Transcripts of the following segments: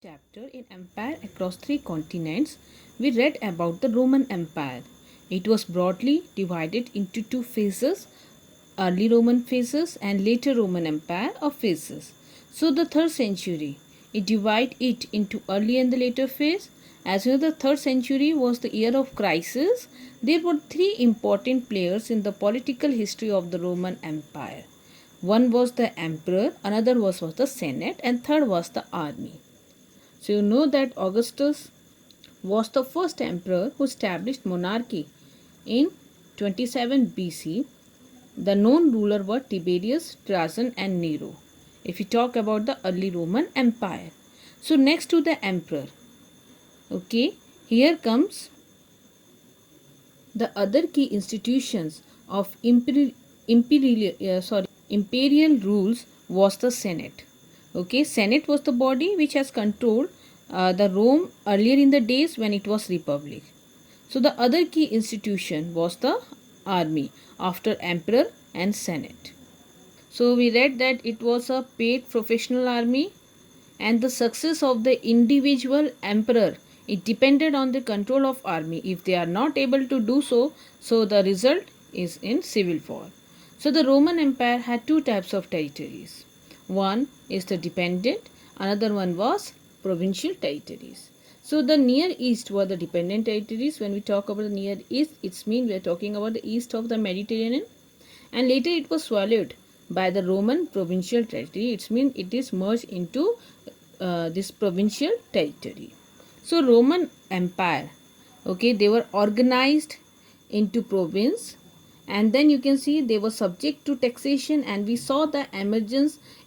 Chapter in Empire Across Three Continents, we read about the Roman Empire. It was broadly divided into two phases, early Roman phases and later Roman Empire of phases. So the third century, it divided it into early and the later phase. As you know, the third century was the year of crisis. There were three important players in the political history of the Roman Empire. One was the emperor, another was the senate, and third was the army. So you know that Augustus was the first emperor who established monarchy in 27 BC. The known ruler were Tiberius, Trajan and Nero. If you talk about the early Roman Empire. So next to the emperor, okay, here comes the other key institutions of imperial rules was the Senate. Okay, Senate was the body which has controlled the Rome earlier in the days when it was republic. So the other key institution was the army after emperor and Senate. So we read that it was a paid professional army and the success of the individual emperor, it depended on the control of army. If they are not able to do so, so the result is in civil war. So the Roman Empire had two types of territories. One is the dependent, another one was provincial territories. So the Near East were the dependent territories. When we talk about the Near East, it means we are talking about the east of the Mediterranean, and later it was swallowed by the Roman provincial territory. It means it is merged into this provincial territory. So Roman Empire, okay, they were organized into province, and then you can see they were subject to taxation, and we saw the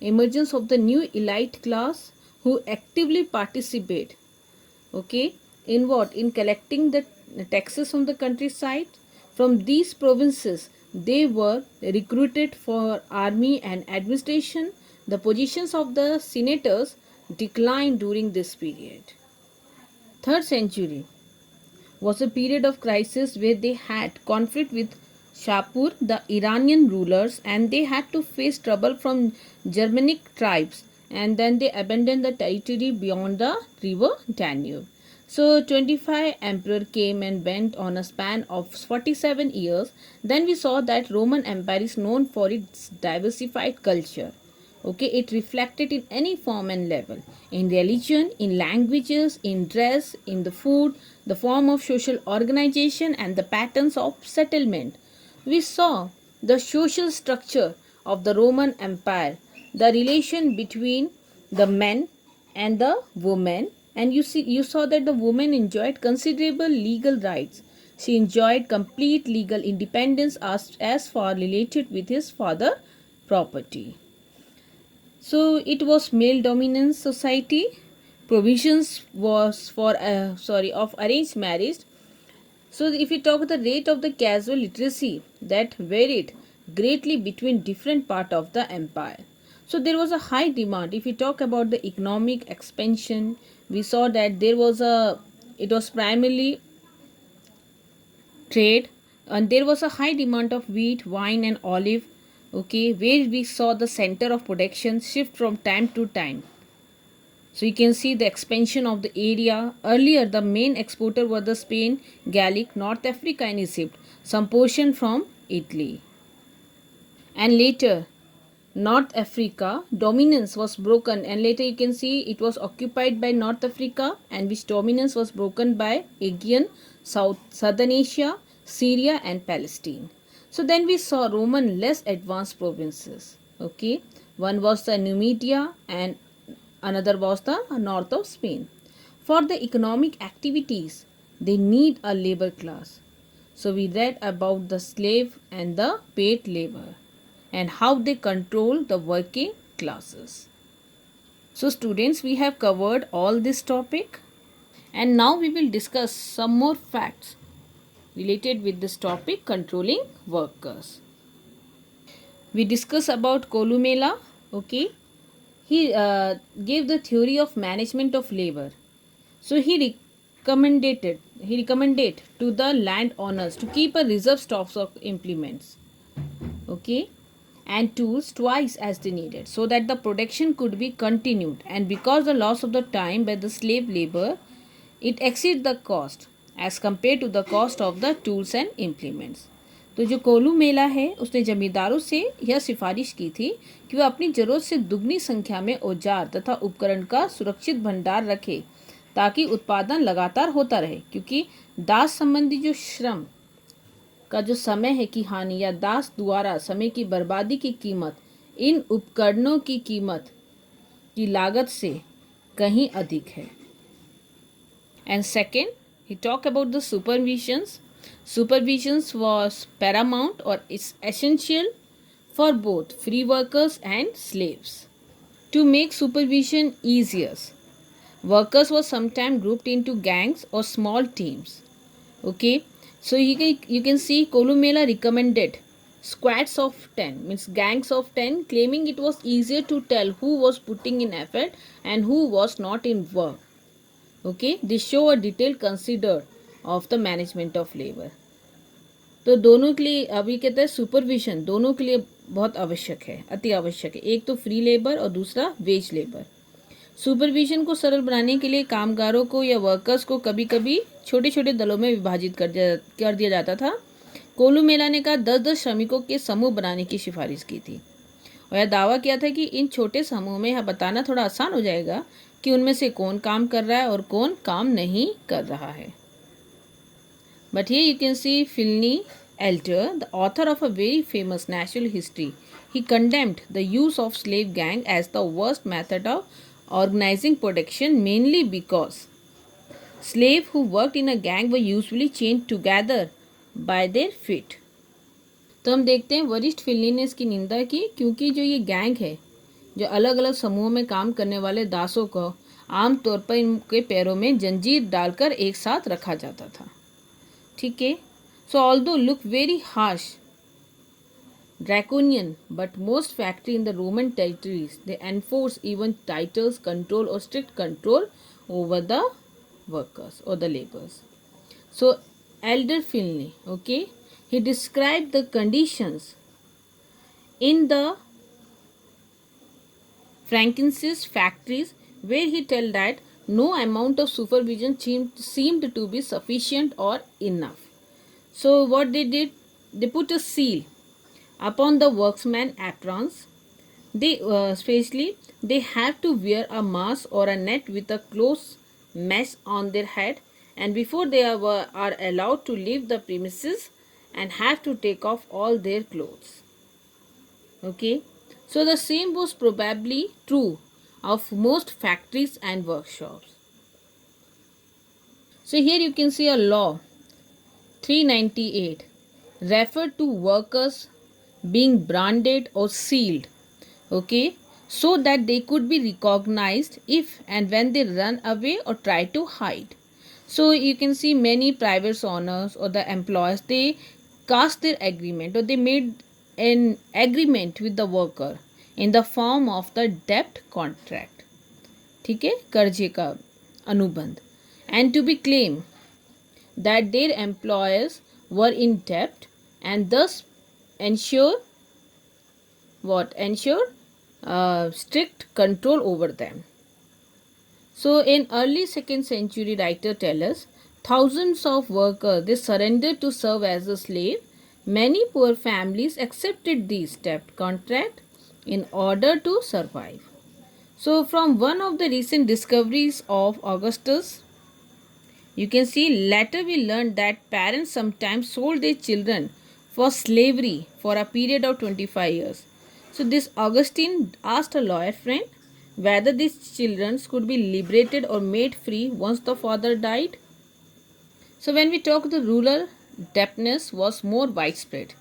emergence of the new elite class who actively participate, okay, in what, in collecting the taxes from the countryside. From these provinces they were recruited for army and administration. The positions of the senators declined during this period. Third century was a period of crisis where they had conflict with Shapur, the Iranian rulers, and they had to face trouble from Germanic tribes, and then they abandoned the territory beyond the river Danube. So 25 emperor came and went on a span of 47 years. Then we saw that Roman Empire is known for its diversified culture. Okay, it reflected in any form and level, in religion, in languages, in dress, in the food, the form of social organization and the patterns of settlement. We saw the social structure of the Roman Empire, the relation between the men and the women, and you saw that the woman enjoyed considerable legal rights. She enjoyed complete legal independence as far related with his father property. So it was male dominant society. Provisions was for of arranged marriage. So if you talk the rate of the casual literacy, that varied greatly between different part of the empire. So there was a high demand. If you talk about the economic expansion, we saw that it was primarily trade, and there was a high demand of wheat, wine and olive, okay, where we saw the center of production shift from time to time. So you can see the expansion of the area. Earlier, the main exporter were the Spain, Gallic, North Africa and Egypt, some portion from Italy. And later, North Africa dominance was broken, and later you can see it was occupied by North Africa, and which dominance was broken by Aegean, Southern Asia, Syria and Palestine. So then we saw Roman less advanced provinces. Okay, one was the Numidia and another was the north of Spain. For the economic activities, they need a labor class. So we read about the slave and the paid labor and how they control the working classes. So students, we have covered all this topic, and now we will discuss some more facts related with this topic, controlling workers. We discuss about Columella, okay. He gave the theory of management of labor. So he recommended to the landowners to keep a reserve stocks of implements. Okay. and tools twice as they needed so that the production could be continued, and because the loss of the time by the slave labor, it exceeds the cost as compared to the cost of the tools and implements. तो जो कोलू मेला है उसने जमींदारों से यह सिफारिश की थी कि वह अपनी ज़रूरत से दुगनी संख्या में औजार तथा उपकरण का सुरक्षित भंडार रखे ताकि उत्पादन लगातार होता रहे, क्योंकि दास संबंधी जो श्रम का जो समय है की हानि या दास द्वारा समय की बर्बादी की कीमत इन उपकरणों की कीमत की लागत से कहीं अधिक है. And second, he talked about the supervisions. Supervisions was paramount or is essential for both free workers and slaves. To make supervision easier, workers were sometimes grouped into gangs or small teams. Okay, so you can see Columella recommended squads of 10, means gangs of 10, claiming it was easier to tell who was putting in effort and who was not in work. Okay, this show a detailed considered of the management of labor. तो दोनों के लिए अभी कहते हैं supervision दोनों के लिए बहुत आवश्यक है, अति आवश्यक है. एक तो फ्री लेबर और दूसरा वेज लेबर. सुपरविजन को सरल बनाने के लिए कामगारों को या वर्कर्स को कभी कभी छोटे छोटे दलों में विभाजित कर दिया जाता था. कोलुमेला ने कहा 10-10 श्रमिकों के समूह बनाने की सिफारिश की थी और यह दावा किया था कि इन छोटे समूह में यह बताना थोड़ा आसान हो जाएगा कि उनमें से कौन काम कर रहा है और कौन काम नहीं कर रहा है. But here you can see Pliny Elder, the author of a very famous natural history. He condemned the use of slave gang as the worst method of organizing production, mainly because slaves who worked in a gang were usually chained together by their feet. तो हम देखते हैं वरिष्ठ फिल्नी ने इसकी निंदा की क्योंकि जो ये गैंग है, जो अलग अलग समूहों में काम करने वाले दासों को आमतौर पर इनके पैरों में जंजीर डालकर एक साथ रखा जाता था. ठीक है. So although look very harsh, draconian, but most factory in the Roman territories they enforce even titles control और strict control over the workers और the labours. So elder Pliny, okay, he described the conditions in the frankincense factories where he told that no amount of supervision seemed to be sufficient or enough. So what they did, they put a seal upon the workman aprons. They especially they have to wear a mask or a net with a close mesh on their head, and before they are allowed to leave the premises and have to take off all their clothes. Okay, so the same was probably true of most factories and workshops. So here you can see a law 398 referred to workers being branded or sealed, okay, so that they could be recognized if and when they run away or try to hide. So you can see many private owners or the employers, they cast their agreement or they made an agreement with the worker in the form of the debt contract. ठीक है, कर्जे का अनुबंध, and to be claimed that their employers were in debt and thus ensure strict control over them. So in early 2nd century writer tell us thousands of workers they surrendered to serve as a slave. Many poor families accepted these debt contract in order to survive. So from one of the recent discoveries of Augustus, you can see later we learned that parents sometimes sold their children for slavery for a period of 25 years. So this Augustine asked a lawyer friend whether these children could be liberated or made free once the father died. So when we talk, the rural debtness was more widespread.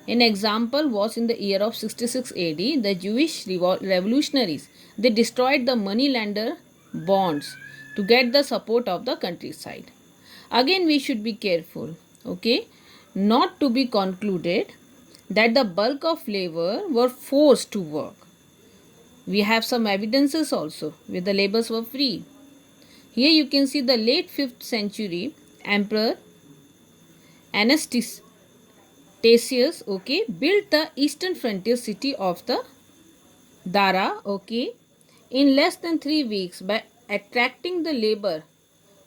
An example was in the year of 66 AD, the Jewish revolutionaries, they destroyed the moneylender bonds to get the support of the countryside. Again, we should be careful, okay, not to be concluded that the bulk of labor were forced to work. We have some evidences also where the labors were free. Here you can see the late 5th century Emperor Anastasius Theseus, okay, built the eastern frontier city of the Dara, okay, in less than 3 weeks by attracting the labor,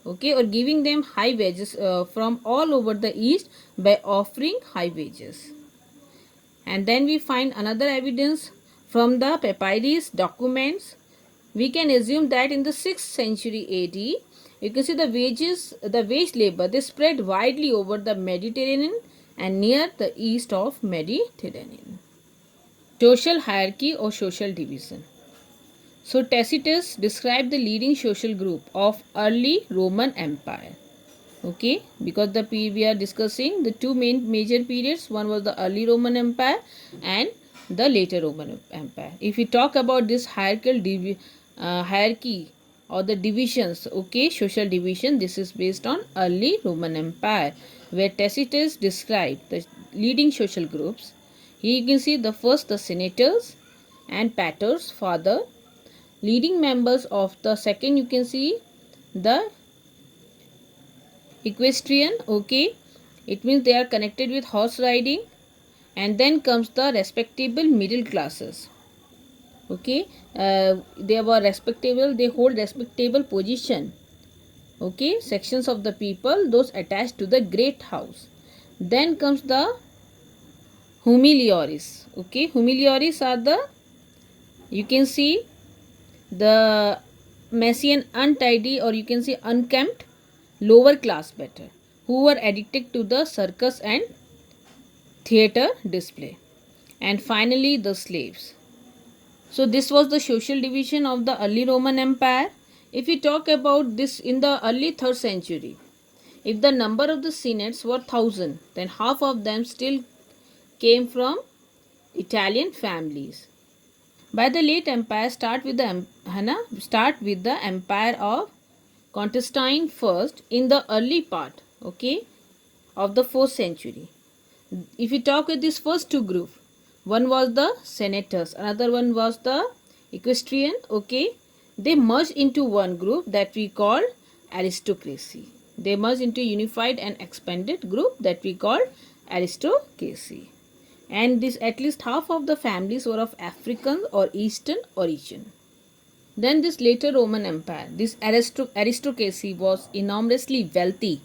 okay, or giving them high wages from all over the east by offering high wages. And then we find another evidence from the papyrus documents. We can assume that in the 6th century AD, you can see the wage labor, they spread widely over the Mediterranean and near the east of Mediterranean. Social hierarchy or social division. So Tacitus described the leading social group of early Roman Empire. Okay, because we are discussing the two major periods. One was the early Roman Empire and the later Roman Empire. If we talk about this hierarchy or the divisions, okay, social division, this is based on early Roman Empire, where Tacitus described the leading social groups. Here you can see the first, the senators and paters, father. Leading members of the second, you can see the equestrian, okay, it means they are connected with horse riding. And then comes the respectable middle classes, okay, they hold respectable position, okay, sections of the people, those attached to the great house. Then comes the humiliores, okay, humiliores are the, you can see, the messy and untidy, or you can say unkempt, lower class better, who were addicted to the circus and theater display. And finally the slaves. So this was the social division of the early Roman Empire. If we talk about this in the early 3rd century, if the number of the senates were 1000, then half of them still came from Italian families. By the late empire, start with the empire of Constantine first in the early part, okay, of the 4th century. If you talk with these first two groups, one was the senators, another one was the equestrian, okay, they merged into one group that we call aristocracy. They merged into unified and expanded group that we call aristocracy. And this, at least half of the families were of African or Eastern origin. Then this later Roman Empire, this aristocracy was enormously wealthy,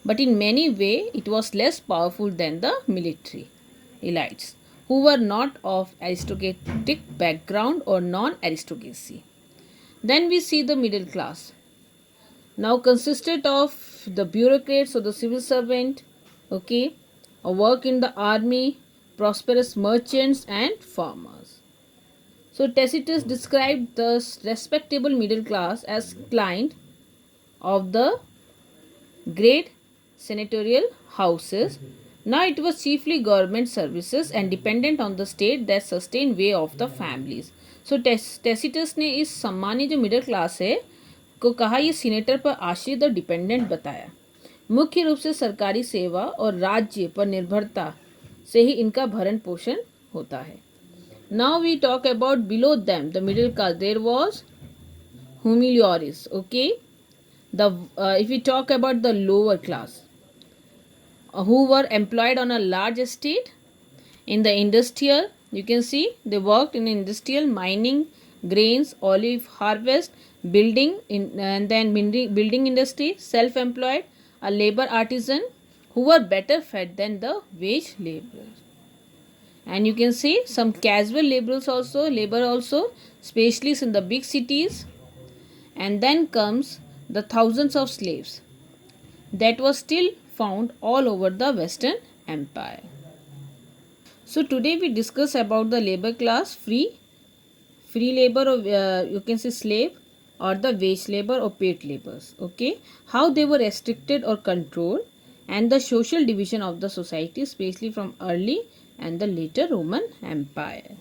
but in many ways it was less powerful than the military elites, who were not of aristocratic background or non-aristocracy. Then we see the middle class. Now consisted of the bureaucrats or the civil servant, okay, or work in the army, prosperous merchants and farmers. So Tacitus described the respectable middle class as client of the great senatorial houses. Now it was chiefly government services and dependent on the state that sustained way of the families. So Tacitus ने इस सम्मानित जो middle class है को कहा ये senator पर आश्रित और डिपेंडेंट बताया। मुख्य रूप से सरकारी सेवा और राज्य पर निर्भरता से ही इनका भरण पोषण होता है। Now we talk about below them, the middle class. There was humiliores, okay. If we talk about the lower class, who were employed on a large estate in the industrial, you can see they worked in industrial, mining, grains, olive harvest, building industry, self-employed, a labor artisan, who were better fed than the wage laborers. And you can see some casual labor also, especially in the big cities. And then comes the thousands of slaves that was still found all over the Western Empire. So today we discuss about the labor class, free labor, or you can say slave, or the wage labor or paid laborers, okay, how they were restricted or controlled, and the social division of the society, especially from early and the later Roman Empire.